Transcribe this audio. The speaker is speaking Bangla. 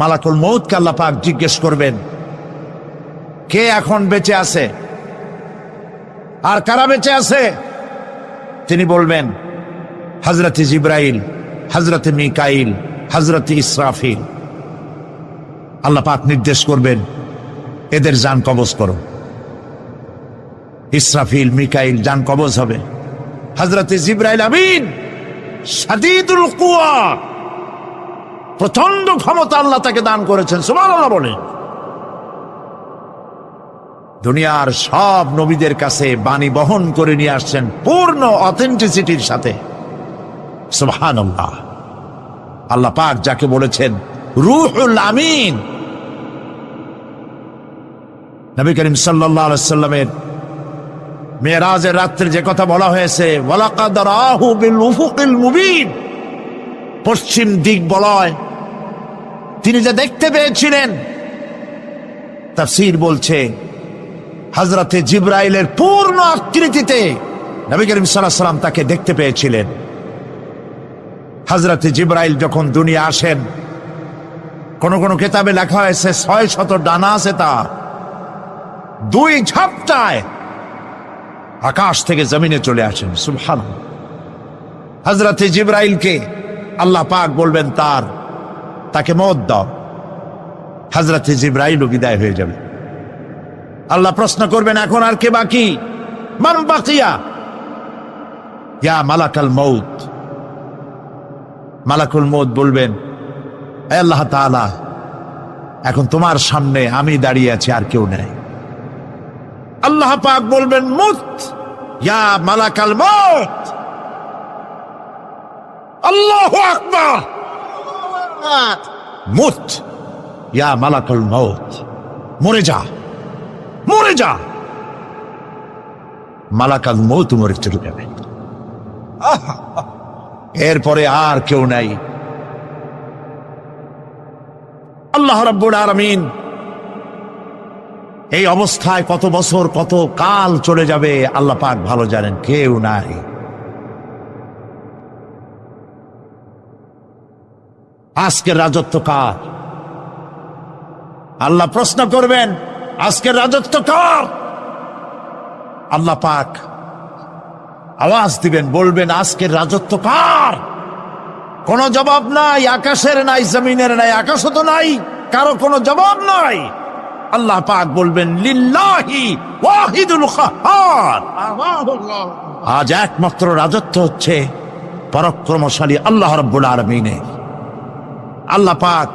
মালাকুল মউতকে আল্লাহ পাক জিজ্ঞেস করবেন, কে এখন বেঁচে আছে আর কারা বেঁচে আছে? তিনি বলবেন, হযরতে জিবরাইল, হযরতে মিকাইল, হযরতে ইসরাফিল। আল্লাহ পাক নির্দেশ করবেন, এদের জান কবজ করো। ইসরাফিল, মিকাইল জান কবজ হবে। হযরতে জিবরাইল আমিন শাদীদুল কুওয়া, প্রচন্ড ক্ষমতা আল্লাহ তাকে দান করেছেন, সুবহানাল্লাহ বলেন। দুনিয়ার সব নবীদের কাছে বাণী বহন করে নিয়ে আসছেন পূর্ণ অথেন্টিসিটির সাথে, সুবহানাল্লাহ। আল্লাহ পাক যাকে বলেছেন রূহুল আমিন। নবী করিম সাল্লাল্লাহু আলাইহি ওয়াসাল্লামের মেরাজের রাত্রে যে কথা বলা হয়েছে, ওয়ালাকাদ রাহু বিল উফুকিল মুবিন, পশ্চিম দিক বলয় তিনি যে দেখতে পেয়েছিলেন, তাফসীর বলছে হযরতে জিবরাইলের পূর্ণ আকৃতিতে নবী করিম সাল্লাল্লাহু আলাইহি ওয়াসাল্লাম তাকে দেখতে পেয়েছিলেন। হযরতে জিবরাইল যখন দুনিয়া আসেন, কোন কোন কিতাবে লেখা হয়েছে 600 ডানা আছে তার, 2 ঝাপটায় আকাশ থেকে জমিনে চলে আসেন, সুবহানাল্লাহ। হযরতে জিবরাইলকে আল্লাহ পাক বলবেন তাকে মওত দাও, হযরতে জিবরাইলও বিদায় হয়ে যাবে। আল্লাহ প্রশ্ন করবেন, এখন আর কে বাকি? মান বাকিয়া ইয়া মালাকাল মউত। মালাকুল মউত বলবেন, হে আল্লাহ তাআলা, এখন তোমার সামনে আমি দাঁড়িয়ে আছি, আর কেউ নেই। আল্লাহ পাক বলবেন, মুত ইয়া মালাকাল মউত। আল্লাহু আকবার, মুত ইয়া মালাকুল মউত, মরে যা, মরে যা। মালাকাল মউত মরে চলে যাবে, এরপরে আর কেউ নাই। আল্লাহ রাব্বুল আলামিন এই অবস্থায় কত বছর কত কাল চলে যাবে আল্লাহ পাক ভালো জানেন, কেউ নাই। আজকের রাজত্ব কার? আল্লাহ প্রশ্ন করবেন, আজকের রাজত্ব কার? আল্লাহ পাক আওয়াজ দিবেন, বলবেন, আজকের রাজত্ব কার? কোন জবাব নাই, আকাশের নাই, জমিনের নাই, আকাশও তো নাই, কারো কোনো জবাব নাই। আল্লাহ পাক বলবেন, লিল্লাহি ওয়াহিদুল কাহ্হার। আজ একমাত্র রাজত্ব হচ্ছে পরাক্রমশালী আল্লাহ রাব্বুল আলামিনের। আল্লাহ পাক